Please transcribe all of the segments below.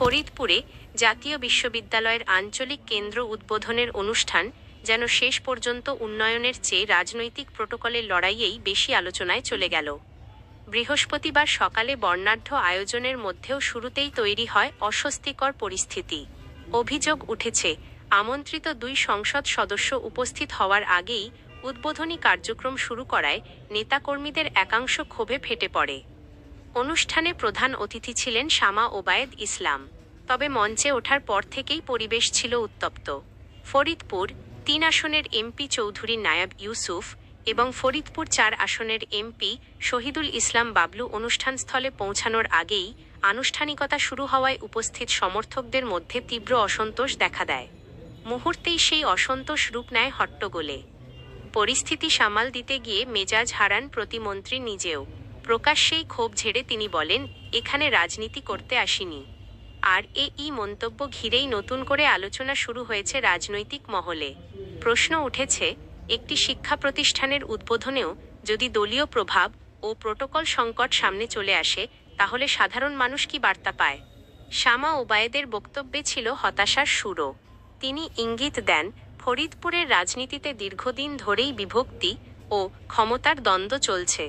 ফরিদপুরে জাতীয় বিশ্ববিদ্যালয়ের আঞ্চলিক কেন্দ্র উদ্বোধনের অনুষ্ঠান যেন শেষ পর্যন্ত উন্নয়নের চেয়ে রাজনৈতিক প্রোটোকলের লড়াইয়েই বেশি আলোচনায় চলে গেল। বৃহস্পতিবার সকালে বর্ণাঢ্য আয়োজনের মধ্যেও শুরুতেই তৈরি হয় অস্বস্তিকর পরিস্থিতি। অভিযোগ উঠেছে, আমন্ত্রিত 2 সংসদ সদস্য উপস্থিত হওয়ার আগেই উদ্বোধনী কার্যক্রম শুরু করায় নেতাকর্মীদের একাংশ ক্ষোভে ফেটে পড়ে। অনুষ্ঠানে প্রধান অতিথি ছিলেন শামা ওবায়েদ ইসলাম। তবে মঞ্চে ওঠার পর থেকেই পরিবেশ ছিল উত্তপ্ত। ফরিদপুর 3 আসনের এমপি চৌধুরী নায়াব ইউসুফ এবং ফরিদপুর 4 আসনের এমপি শহীদুল ইসলাম বাবলু অনুষ্ঠানস্থলে পৌঁছানোর আগেই আনুষ্ঠানিকতা শুরু হওয়ায় উপস্থিত সমর্থকদের মধ্যে তীব্র অসন্তোষ দেখা দেয়। মুহূর্তেই সেই অসন্তোষ রূপ নেয় হট্টগোলে। পরিস্থিতি সামাল দিতে গিয়ে মেজাজ হারান প্রতিমন্ত্রী নিজেও। প্রকাশ্যেই ক্ষোভ ঝেড়ে তিনি বলেন, এখানে রাজনীতি করতে আসিনি। আর এই মন্তব্য ঘিরেই নতুন করে আলোচনা শুরু হয়েছে রাজনৈতিক মহলে। প্রশ্ন উঠেছে, একটি শিক্ষা প্রতিষ্ঠানের উদ্বোধনেও যদি দলীয় প্রভাব ও প্রোটোকল সংকট সামনে চলে আসে, তাহলে সাধারণ মানুষ কি বার্তা পায়? শামা ওবায়েদের বক্তব্যে ছিল হতাশার সুরও। তিনি ইঙ্গিত দেন, ফরিদপুরের রাজনীতিতে দীর্ঘদিন ধরেই বিভক্তি ও ক্ষমতার দ্বন্দ্ব চলছে।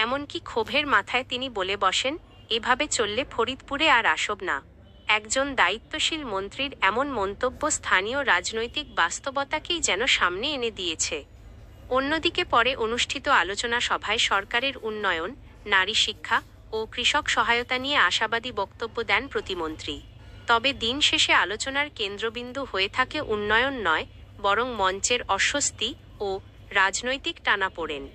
এমনকি ক্ষোভের মাথায় তিনি বলে বসেন, এভাবে চললে ফরিদপুরে আর আসব না। একজন দায়িত্বশীল মন্ত্রীর এমন মন্তব্য স্থানীয় রাজনৈতিক বাস্তবতাকেই যেন সামনে এনে দিয়েছে। অন্যদিকে পরে অনুষ্ঠিত আলোচনা সভায় সরকারের উন্নয়ন, নারী শিক্ষা ও কৃষক সহায়তা নিয়ে আশাবাদী বক্তব্য দেন প্রতিমন্ত্রী। তবে দিন শেষে আলোচনার কেন্দ্রবিন্দু হয়ে থাকে উন্নয়ন নয়, বরং মঞ্চের অস্বস্তি ও রাজনৈতিক টানাপোড়েন।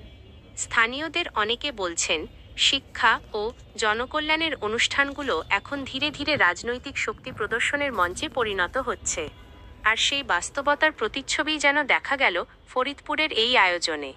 স্থানীয়দের অনেকে বলছেন, শিক্ষা ও জনকল্যাণের অনুষ্ঠানগুলো এখন ধীরে ধীরে রাজনৈতিক শক্তি প্রদর্শনের মঞ্চে পরিণত হচ্ছে। আর সেই বাস্তবতার প্রতিচ্ছবিই যেন দেখা গেল ফরিদপুরের এই আয়োজনে।